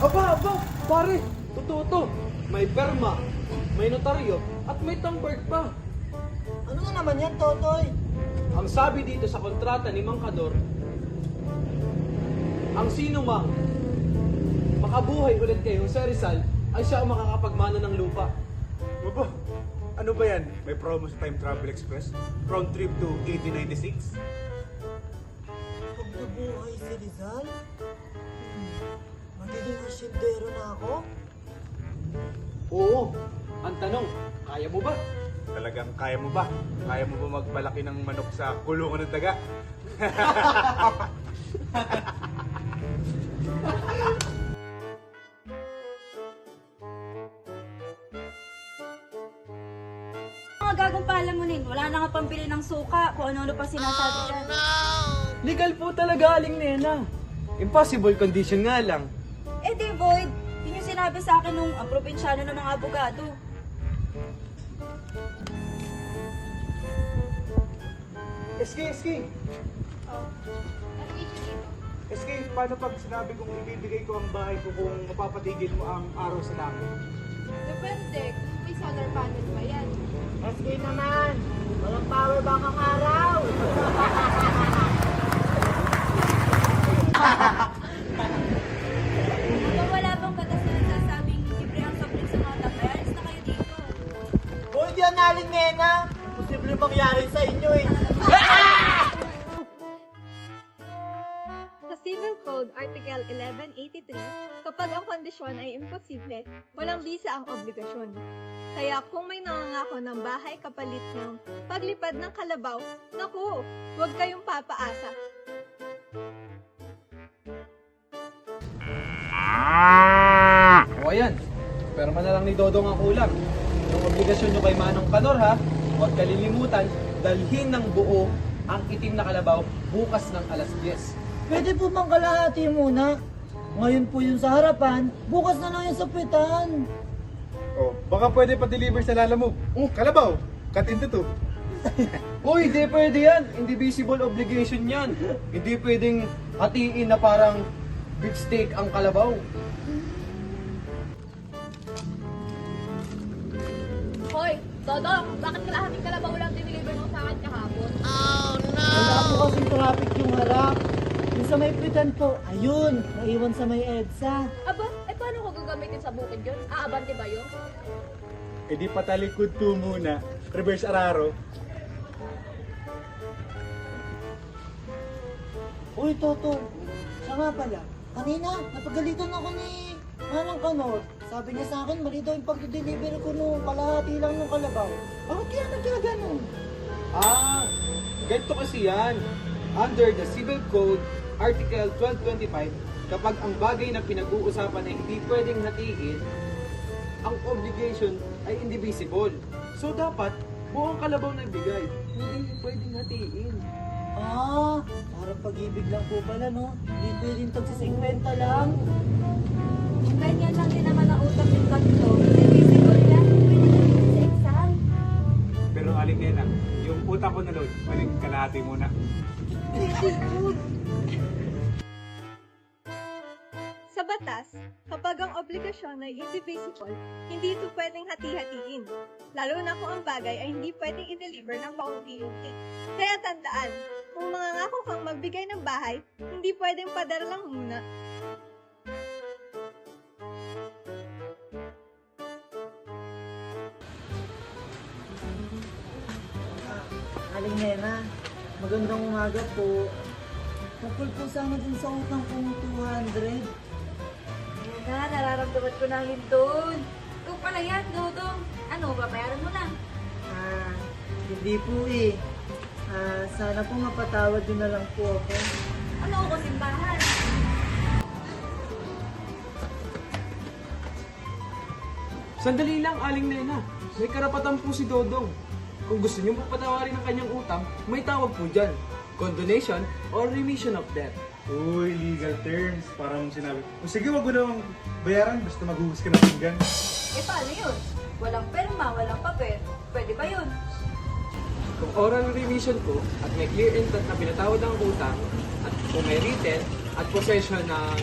Aba, pare, totoo to. May perma, may notaryo, at may tambard pa. Ano nga naman yan, Totoy? Ang sabi dito sa kontrata ni Mang Kador, ang sino mang makabuhay ulit kayong sa Rizal ay siya ang makakapagmana ng lupa. Aba, ano ba yan? May promo sa Time Travel Express? Round trip to 1896? Pag nabuhay si Rizal, magiging asyendero na ako? Oo, ang tanong, kaya mo ba? Talagang kaya mo ba? Kaya mo ba magpalaki ng manok sa kulungan ng daga? Mga gagong palamunin, wala na nga pambili ng suka, kung ano-ano pa sinasabi dyan. Legal po talaga, Aling Nena. Impossible condition nga lang. Eh di Void, yun yung sinabi sa akin nung probinsyano ng mga abogado. SK! SK, paano pag sinabi kong ibibigay ko ang bahay ko kung mapapatigil mo ang araw sa langit? Depende kung may solar panel ba yan. SK naman! Walang power bank ang araw! Habang wala pang batas na nagsasabing libre ang sobrang sa mga tabayaris na kayo dito. Hoy, di yan naling nena! Posible mangyari sa inyo eh! Sa Civil Code Article 1183, kapag ang kondisyon ay imposible, walang bisa ang obligasyon. Kaya kung may nangangako ng bahay kapalit ng paglipad ng kalabaw, naku, huwag kayong papaasa. O ayan, perma na lang ni Dodong ang kulang. Yung obligasyon nyo kay Manong Kanor ha, huwag kalilimutan, dalhin ng buo ang itim na kalabaw bukas ng alas 10. Pwede po bang kalahati muna? Ngayon po yung sa harapan, bukas na lang yung sa pitan. Oh, baka pwede pa-deliver sa Lala Move. Kalabaw! Cut into two. Uy, hindi pwede yan. Indivisible obligation yan. Hindi pwedeng hatiin na parang big steak ang kalabaw. Hoy, Todo, bakit kalahating kalabaw lang diniliver mo sa akin kahapon? Wala po kasing traffic yung harap. Yung sa may pitan po, ayun, naiwan sa may EDSA. Aba, paano ko gagamitin sa bukid yun? Aabante ba yun? E di patalikod to muna. Reverse araro. Uy, Toto, siya nga pala. Kanina, napagalitan ako ni Manang Kanor. Sabi niya sa akin, mali daw yung pag-deliver ko nung kalahati lang ng kalabaw. Bakit kaya nagkaganon? Ganito kasi yan. Under the Civil Code, Article 1225, kapag ang bagay na pinag-uusapan ay hindi pwedeng hatiin, ang obligation ay indivisible. So dapat, buong kalabaw na bigay, hindi pwedeng hatiin. Parang pag-ibig lang po pala, no? Hindi pwedeng tagsisigmenta lang. Ganyan lang din naman ang utak ng tatlo. Indivisible lang, pwede naman sa exam. Pero Aling Nena, yung utak ko na load, balik kalahati muna. Sa batas, kapag ang obligasyon ay indivisible, hindi ito pwedeng hati-hatiin. Lalo na kung ang bagay ay hindi pwedeng i-deliver ng paunti-unti. Kaya tandaan, kung mangangako kang magbigay ng bahay, hindi pwedeng padala lang muna. Aling Nena, magandang umaga po. Tungkol po sana din sa utang kong 200. Ayan na, nararamdaman ko na doon. Ikaw pala yan, Dodong. Ano, babayaran mo na. Hindi po eh. Sana po mapatawad nyo na lang po ako. Ano ako, simbahan? Sandali lang, Aling Nena. May karapatan po si Dodong. Kung gusto niyo patawarin ang kanyang utang, may tawag po dyan. Condonation or remission of debt. Uy, legal terms. Parang sinabi, sige, wag mo na bayaran, basta maghuhus ka ng pinggan. Eh, paano yun? Walang perma, walang papel. Pwede ba yun? Kung oral remission po at may clear intent na pinatawad ang utang at kung may written at possession ng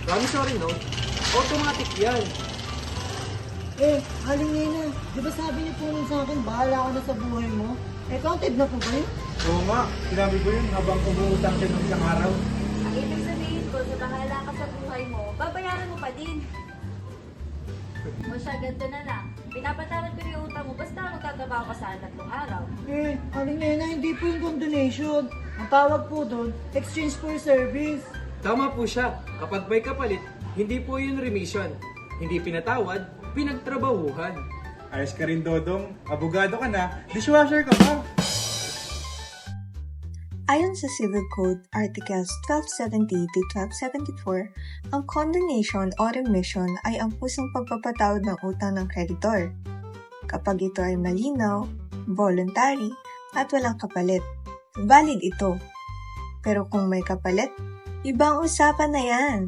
promissory note, Automatic yan. Aling Nena, di ba sabi niyo po nun sa akin, bahala ka na sa buhay mo? Counted na po ba yun? Oo nga, sinabi ko yun habang umuutang siya ng isang araw. Ang ibig sabihin ko, sa bahala ka sa buhay mo, babayaran mo pa din. O siya, ganito na lang. Pinapataran ko yung utang mo, basta magtatrabaho ka sa 3 araw. Aling Nena, hindi po yung condonation. Ang tawag po doon, exchange for service. Tama po siya. Kapag may kapalit, hindi po yun remission. Hindi pinatawad, pinagtrabahuhan. Ayos ka rin, Dodong. Abogado ka na, dishwasher ka pa. Ayon sa Civil Code Articles 1270 to 1274, ang condonation o remission ay ang pusong pagpapatawad ng utang ng kreditor. Kapag ito ay malinaw, voluntary, at walang kapalit, valid ito. Pero kung may kapalit, ibang usapan na yan.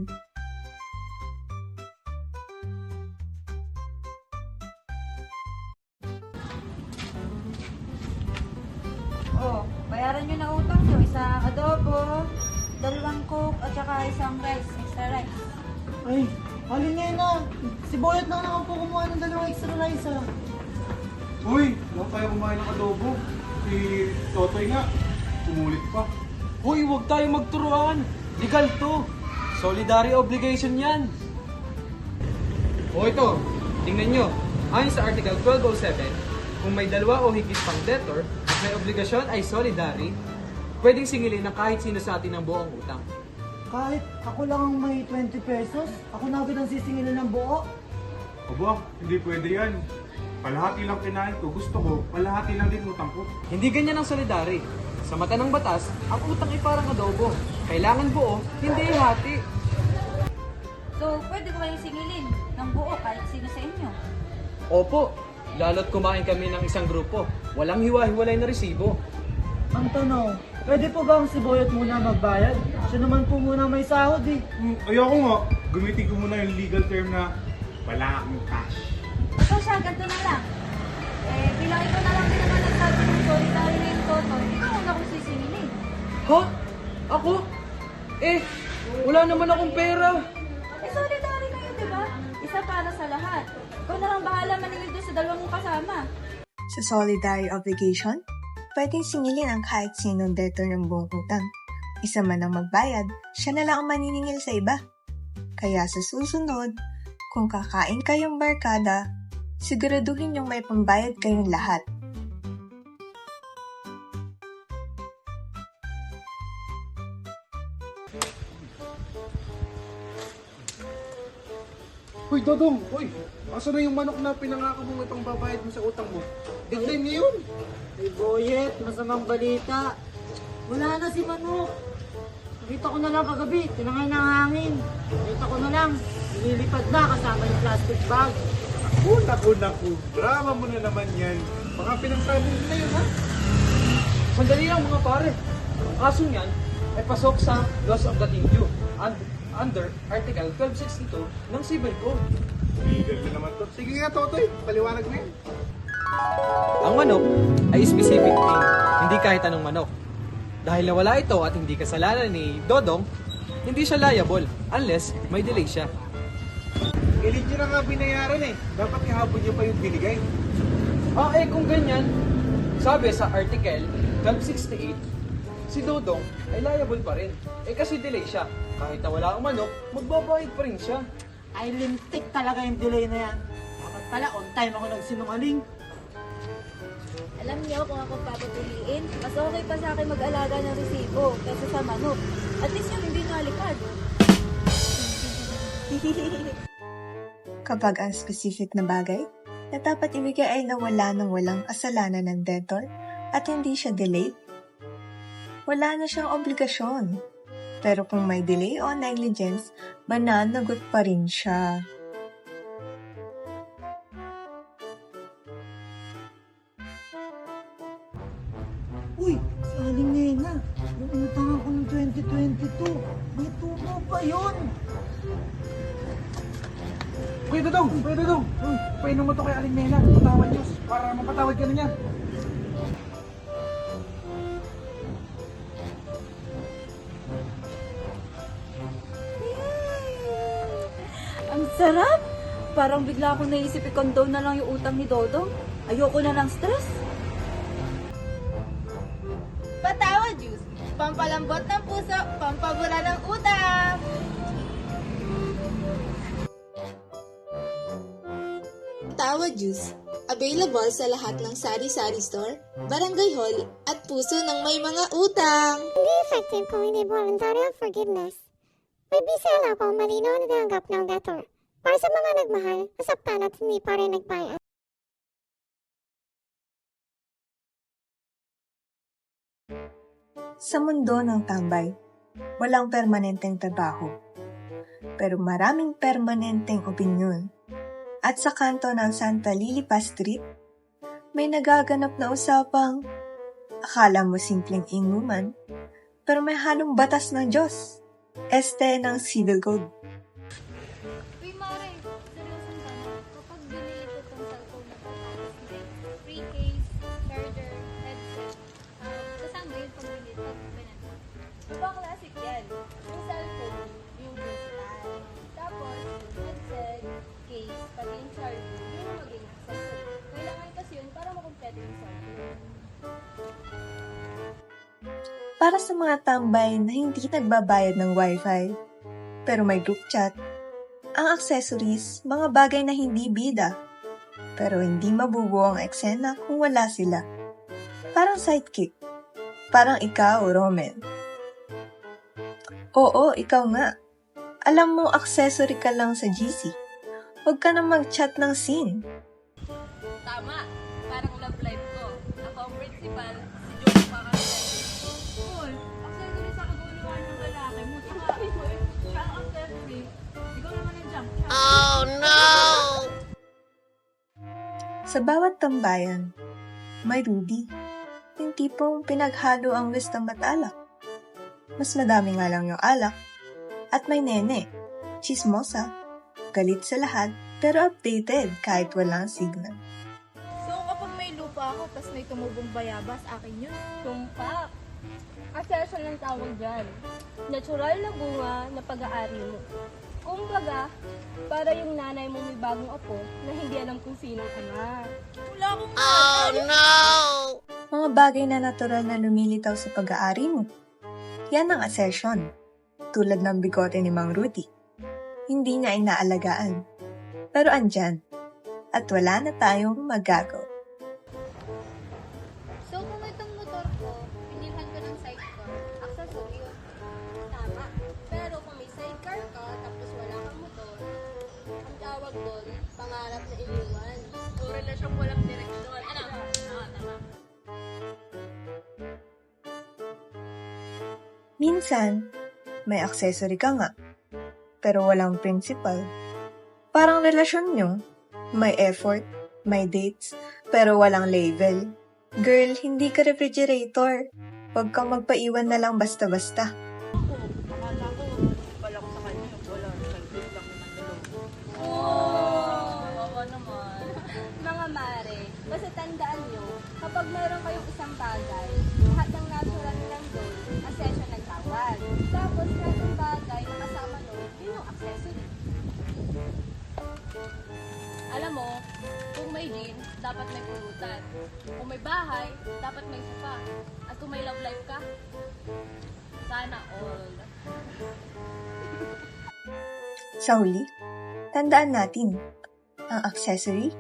Oh, bayaran nyo na utang nyo. Isang adobo, 2 coke, at saka isang rice, extra rice. Aling Nena, si Boyot lang naman po kumuha ng 2 extra rice Uy, huwag tayo kumain ng adobo. Si Totoy nga, umulit pa. Hoy, huwag tayo magturuan. Legal to. Solidary obligation yan. O ito, tingnan nyo. Ayon sa Article 1207, kung may 2 o higit pang debtor at may obligasyon ay solidary, pwedeng singilin ng kahit sino sa atin ang buong utang. Kahit ako lang ang may 20 pesos, ako na agad ang sisingilin ng buo. Aba, hindi pwede yan. Palahati lang kinain ko. Gusto ko, palahati lang din utang ko. Hindi ganyan ang solidary. Sa mata ng batas, ang utang ay parang adobo. Kailangan buo, hindi hati. So, pwede ko kayong singilin ng buo kahit sino sa inyo. Opo, lalo't kumain kami ng isang grupo. Walang hiwa-hiwalay na resibo. Ang tanong, pwede po ba ang si Boyot muna magbayad? Siya naman po muna may sahod Ayoko nga. Gamitin ko muna yung legal term na wala akong cash. So siya, ganito na lang. Bilang ikaw na lang din naman nagsabi ng solidary na yung toto, ikaw na akong sisingilin. Ha? Ako? Wala naman akong pera. Solidary kayo, di ba? Isa para sa lahat. Ikaw na lang bahala maningil doon sa 2 mong kasama. Sa solidary obligation, pwedeng singilin ang kahit sinong debtor ng buong utang. Isa man ang magbayad, siya na lang ang maniningil sa iba. Kaya sa susunod, kung kakain kayong barkada, siguraduhin yung may pambayad kayong lahat. Uy, Dodong! Uy! Asa na yung manok na pinangako mong itong babayad mo sa utang mo? Deadline niya yun! Ay Boyet, masamang balita. Wala na si Manok. Nakita ko na lang kagabi, tinangay ng hangin. Nakita ko na lang, nililipad na kasama yung plastic bag. Naku. Drama mo na naman yan. Baka pinagsabi mo na yun, ha? Sandali lang mga pare. Ang kaso niyan ay pasok sa Laws of the Tingyu under Article 1262 ng Civil Code. Legal na naman to. Sige nga, Totoy. Paliwanag mo yan. Ang manok ay specific thing, hindi kahit anong manok. Dahil nawala ito at hindi kasalanan ni Dodong, hindi siya liable unless may delay siya. Ilit nyo na nga binayaran eh. Dapat ihapon nyo pa yung binigay. Kung ganyan, sabi sa Article 1268, si Dodong ay liable pa rin. Kasi delay siya. Kahit na wala ang manok, magbabayad pa rin siya. Ay lintik talaga yung delay na yan. Dapat pala on time ako nagsinungaling. Alam niyo kung ako papatuliin, mas okay pa sa akin mag-alaga ng resibo kaysa sa manok. At least yung hindi nalipad. Kapag ang specific na bagay na dapat ibigay ay nawala ng walang kasalanan ng debtor at hindi siya delayed, wala na siyang obligasyon. Pero kung may delay o negligence, mananagot pa rin siya. Uy, si Aling Nena, yung inutangan ko ng 2022, may tubo pa yun. Uy, Dodong! Uy, painom mo to kay Aling Nena. Patawad Diyos. Para mapatawad ka na niya. Ang Sarap! Parang bigla akong naisip i-condone na lang yung utang ni Dodong. Ayoko na ng stress. Patawa juice. Pampalambot ng puso, pampabura ng utang. Tawa Juice. Available sa lahat ng sari-sari store, barangay hall, at puso ng may mga utang. Hindi effective kung hindi voluntary ang forgiveness. May bisela kung malinaw na tinanggap ng debtor. Para sa mga nagmahal, nasaktan at hindi pa rin nagbayad. Sa mundo ng tambay, walang permanenteng trabaho. Pero maraming permanenteng opinyon. At sa kanto ng Santa Lilipa Street, may nagaganap na usapang akala mo simpleng inuman, pero may halong batas ng Diyos. Este ng Civil Code. Uy, Mare, seryosan ka na. Kapag binili ko tong cellphone na to, tapos may free case, charger, headset, kasama yun pag binili pag binenta. Ibang classic yan. Yung cellphone, yung principal. Tapos, yung headset, case, pati yung charger, yun yung maging accessory. Kailangan kasi yun para makumpleto yung cellphone. Para sa mga tambay na hindi nagbabayad ng wifi, pero may group chat, ang accessories, mga bagay na hindi bida, pero hindi mabubuo ang eksena kung wala sila. Parang sidekick. Parang ikaw, Roman. Oo, ikaw nga. Alam mo, accessory ka lang sa GC. Huwag ka na mag-chat ng scene. Tama. Parang love life ko. Ako ang principal, si Joe pa kasi. Uy, accessory sa kaguluhan ng lalaki mo. Tsaka ako eh, siya ang accessory. Ikaw naman ang junk. Sa bawat tambayan, may Rudy. Yung tipong pinaghalo ang wisdom at alak. Mas madami nga lang yung alak. At may nene, chismosa, galit sa lahat, pero updated kahit walang signal. So, kapag may lupa ako, tapos may tumubong bayabas, akin yun. Tumpak. Accession ang tawag dyan. Natural na bunga na pag-aari mo. Kumbaga, para yung nanay mo may bagong apo na hindi alam kung sinong ama. Wala akong Mga bagay na natural na lumilitaw sa pag-aari mo. Yan ang accession. Tulad ng bigote ni Mang Rudy. Hindi niya inaalagaan. Pero andyan. At wala na tayong magagawa. So, kung itong motor ko, pinilhan ko ng sidecar, accessory yun. Tama. Pero kung may sidecar ka, tapos wala kang motor, ang tawag doon, pangarap na iniwan. o relasyong walang direksyon. Ano? Tama. Minsan, may accessory ka nga, pero walang principal. Parang relasyon nyo, may effort, may dates, pero walang label. Girl, hindi ka refrigerator. Huwag kang magpaiwan na lang basta-basta. Akala ko, pala ko sa kanya, wala. Cellphone lang naman nilong. Oo naman. Mga mare, basta tandaan nyo, kapag meron kayong isang bagay, lahat ng natural lang doon, accession ang tawag. Tapos lahat ng bagay na kasama nun, yun yung accessory. Alam mo, kung may gym, dapat may pulutan. Kung may bahay, dapat may sofa. At kung may love life ka, sana all. Sa huli, tandaan natin, ang accessory,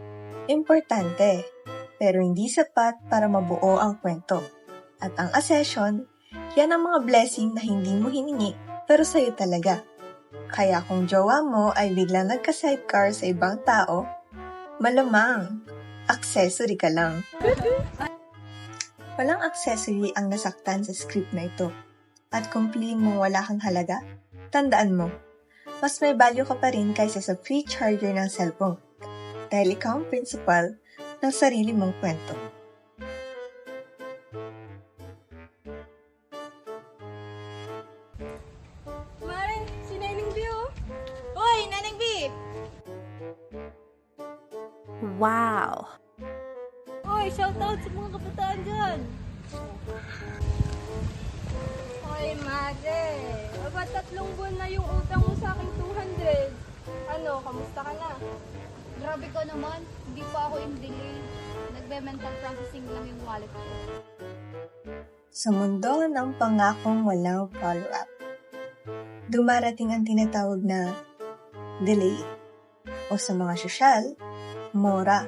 importante, pero hindi sapat para mabuo ang kwento. At ang accession, yan ang mga blessing na hindi mo hiningi, pero sa'yo talaga. Kaya kung jowa mo ay biglang nagka-sidecar sa ibang tao, malamang, accessory ka lang. Walang accessory ang nasaktan sa script na ito. At kung piling mo wala kang halaga, tandaan mo, mas may value ka pa rin kaysa sa free charger ng cellphone. Dahil ikaw ang principal ng sarili mong kwento. Mare, si Neneng B oh. Hoy, Neneng B! Hoy, shoutout sa mga kabataan dyan. Hoy, Mare. Aba, 3 buwan na yung utang mo sa aking 200. Ano, kamusta ka na? Grabe ka naman, hindi pa ako in delay. Nagbe-mental processing lang yung wallet ko. Sa mundo ng pangakong walang follow-up, dumarating ang tinatawag na delay o sa mga sosyal, mora.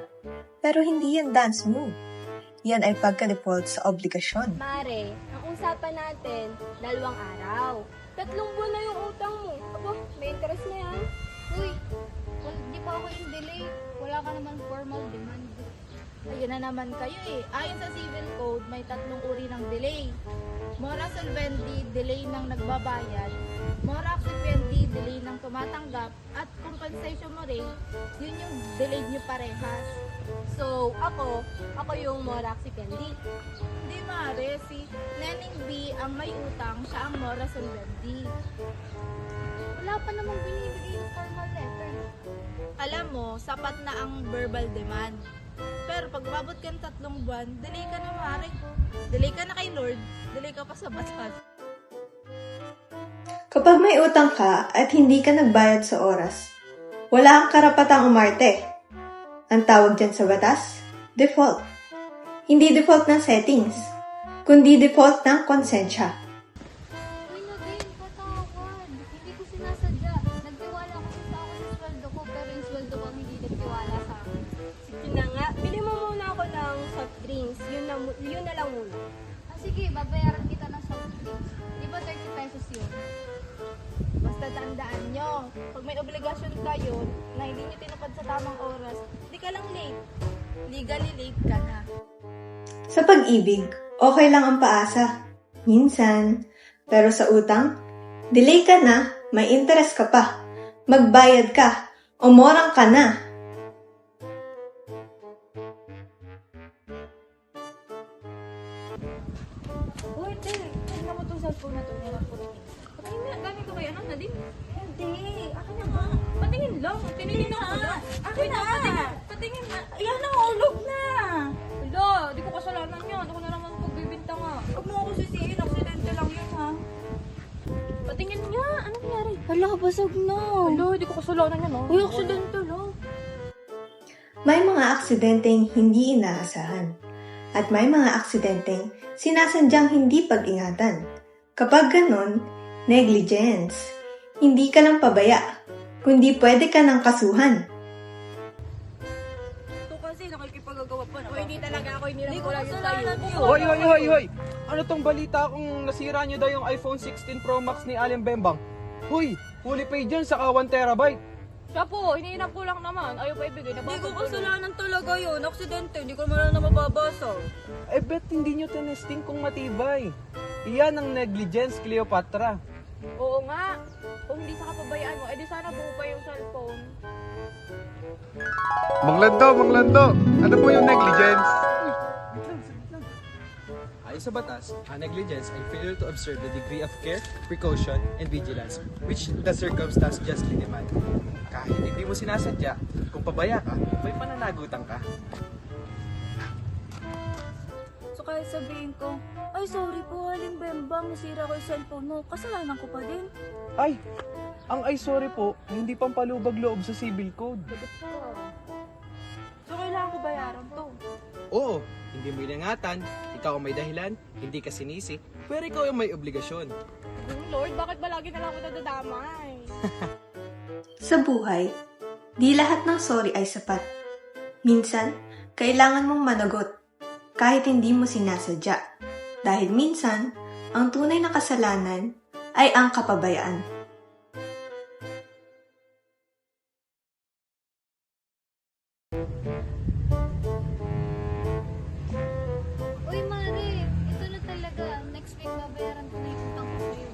Pero hindi yan dance move. Yan ay pagka-default sa obligasyon. Mare, ang usapan natin, 2 araw. 3 buwan na yung utang mo. Aba, may interest na yan. Uy, di pa ako in delay. Wala ka naman formal demand. Ayun na naman kayo eh. Ayon sa civil code, may 3 uri ng delay. Mora solvendi, delay ng nagbabayad. Mora accipendi, delay ng tumatanggap. At compensation mo rate, yun yung delay nyo parehas. So, ako yung mora accipendi. Hindi mare, si Neneng B ang may utang, siya ang mora solvendi. Wala pa namang binibigay yung formal letter. Alam mo, sapat na ang verbal demand. Pero pag babot ka ng 3 buwan, delay ka na mare. Delay ka na kay Lord, delay ka pa sa batas. Kapag may utang ka at hindi ka nagbayad sa oras, wala kang karapatang umarte. Ang tawag dyan sa batas, default. Hindi default ng settings, kundi default ng konsensya. Uy, Nadine, patawad. Hindi ko sinasadya. Nagtiwala kasi sa akin yung sweldo ko, pero yung sweldo ko hindi nagtiwala sa akin. Sige na nga, bili mo muna ako ng soft drinks. Yun na lang muna. Ah, sige, babayaran kita ng soft drinks. Di ba 30 pesos yun? Basta tandaan nyo, pag may obligasyon kayo na hindi nyo tinupad sa tamang oras, di ka lang late. Legally late ka na. Sa pag-ibig, okay lang ang paasa. Minsan. Pero sa utang, delay ka na, may interest ka pa. Magbayad ka, o morang ka na. Uy, te, tingnan mo itong cellphone na ito. Patingin nga, gamit ko kaya, ano, Nadine? Hindi, akin na nga. Patingin lang, tinigin ako pala. Akin na, patingin na. Ayan na, ulog na. Wala, di ko kasalanan yan. Ako na naman pagbibinta nga. Huwag mo ako sisihin, aksidente lang yun ha. Patingin nga, anong nangyari? Hala, basag na. Wala, di ko kasalanan yan ha. Uy, aksidente lang. May mga aksidenteng hindi inaasahan. At may mga aksidenteng sinasadyang hindi pag-ingatan. Kapag ganon, negligence. Hindi ka lang pabaya, kundi pwede ka ng kasuhan. Ito kasi, nakikipagagawa pa na. Uy, hindi talaga ako Hindi ko kasalanan yun. Hoy! Ano tong balita kung nasira nyo daw yung iPhone 16 Pro Max ni Allen Bembang? Hoy! Fully paid dyan, saka 1 terabyte. Siya po, hinihinap ko lang naman. Ayaw pa ibigay. Hindi ko kasalanan talaga yun. Aksidente, hindi ko naman na mababasa. Eh, bet hindi nyo tinesting kung matibay. Iyan ang negligence, Cleopatra. Oo nga. Kung hindi sa kapabayaan mo, edi sana buo pa yung cellphone. Manglando! Ano po yung negligence? Ayon sa batas, ang negligence ay failure to observe the degree of care, precaution, and vigilance which the circumstance justly demand. Kahit hindi mo sinasadya, kung pabaya ka, may pananagutan ka. So kahit sabihin ko, ay sorry po, Aling Bembang, nasira ko yung cellphone mo. Kasalanan ko pa din. Ay! Ang ay sorry po, hindi pampalubag loob sa civil code. So kailangan ko bayaran to. Oo, hindi mo inangatan, ikaw ang may dahilan, hindi ka sinisi, pero ikaw ang may obligasyon. Lord, bakit ba lagi na lang ako nadadamay? Sa buhay, di lahat ng sorry ay sapat. Minsan, kailangan mong managot kahit hindi mo sinasadya. Dahil minsan, ang tunay na kasalanan ay ang kapabayaan. Uy, Mare, ito na talaga. Next week, babayaran ko na yung utang ko sa'yo.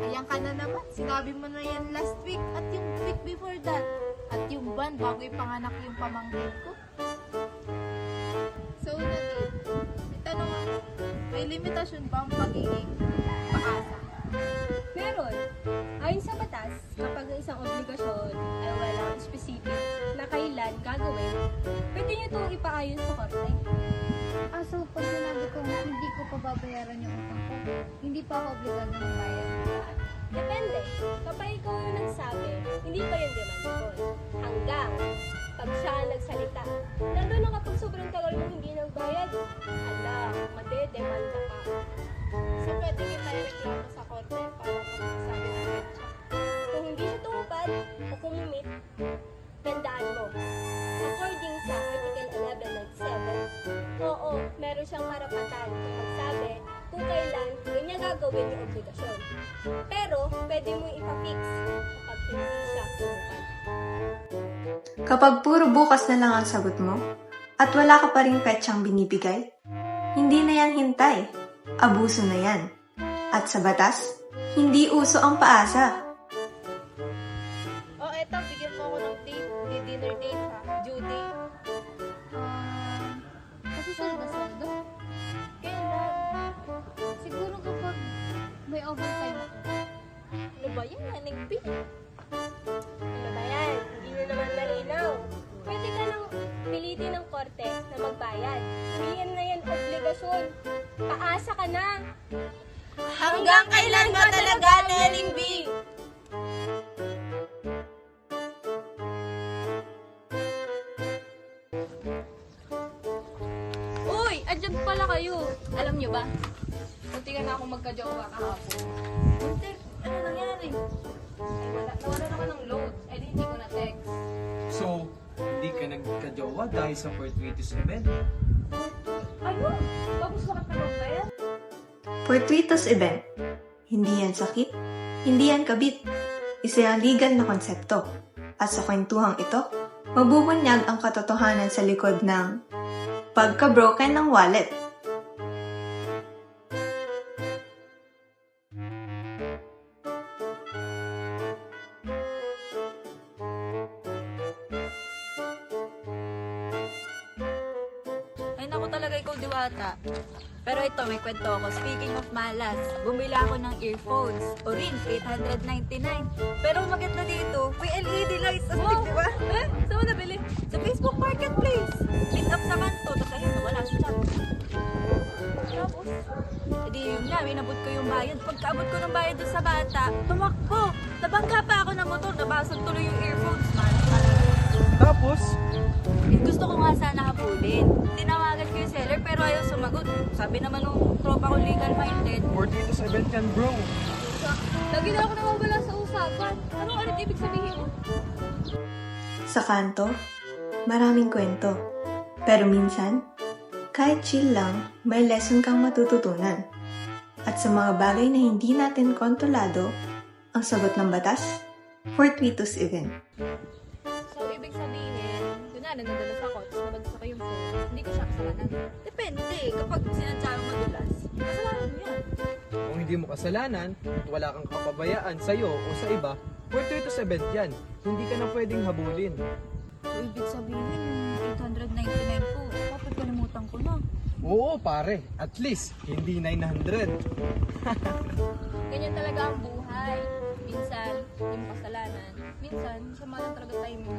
Ayan ka na naman. Sinabi mo na yan last week at yung week before that. At yung ban bago ipanganak yung pamangkin ko. So, Nadine, itanong ako, may limitasyon ba ang pagiging paasa? Meron. Ayon sa batas, kapag ang isang obligasyon ay walang specific na kailan gagawin, pwede nyo itong ipaayon sa korte. So pag sinabi ko hindi ko pa babayaran yung utang ko, hindi pa ako obligado ng bayad. Depende. Kapag ikaw yung nagsabi gagawin yung obligasyon. Pero, pwede mo ipa-fix kapag hindi siya tumukan. Kapag puro bukas na lang ang sagot mo, at wala ka pa ring petsang binibigay, hindi na yan hintay. Abuso na yan. At sa batas, hindi uso ang paasa. Oh, eto, bigyan mo ako ng date. Dinner date ha. Due date. Kasusunod na sweldo? Kailan? Siguro kapag may overtime ako. Ano ba yan, Naning B? Ano ba yan? Hindi na naman malinaw. Pwede ka nang pilitin ng korte na magbayad. Hindi yan na yan obligasyon. Paasa ka na. Hanggang kailan ba talaga, Naning B? Uy! Andyan pala kayo. Alam nyo ba? Munti ka na akong magka-jowa kahapon. Munti? Ano nangyari? Ay, nawala naman ng load. Eh, di hindi ko na text. So, hindi ka nagka-jowa dahil sa fortuitous event? Ano? Tapos bakit na magbayad? Fortuitous event. Hindi yan sakit, hindi yan kabit. Isa yung legal na konsepto. At sa kwentuhang ito, mabubunyag ang katotohanan sa likod ng pagka-broken ng wallet. Ay naku talaga ikaw diwata. Pero ito, may kwento ako. Speaking of malas, bumili ako ng earphones. Orange, 899. Pero maganda dito, may LED lights. Astig, di ba? Eh? Saan mo nabili? Sa Facebook Marketplace. Meet up sa kanto, tapos ayun, wala siya. Tapos, edi yun nga, inabot ko yung bayad. Pagkaabot ko ng bayad doon sa bata, tumakbo. Nabangga pa ako ng motor, nabasag tuloy yung earphones. Tapos, Gusto ko nga sana habulin. Tinawagan ko yung seller pero ayaw sumagot. Sabi naman nung tropa ko legal-minded. fortuitous event yan, bro. Lagi na ako nawawala sa usapan. Ano ulit ibig sabihin mo? Sa kanto, maraming kwento. Pero minsan, kahit chill lang, may lesson kang matututunan. At sa mga bagay na hindi natin kontrolado, ang sagot ng batas, fortuitous event. So, ibig sabihin, kunwari nadalas ako, tapos nabagsak ko yung phone, hindi ko siya kasalanan. Depende. Kapag sinadya mo madulas, kasalanan mo yan. Kung hindi mo kasalanan at wala kang kapabayaan sa'yo o sa iba, fortuitous event yan. Hindi ka na pwedeng habulin. So, ibig sabihin, yung 899 po, dapat kalimutan ko na. Oo, pare. At least, hindi 900. Ganyan talaga ang buhay. Minsan, hindi mo kasalanan. Minsan, sama lang talaga tayo mo.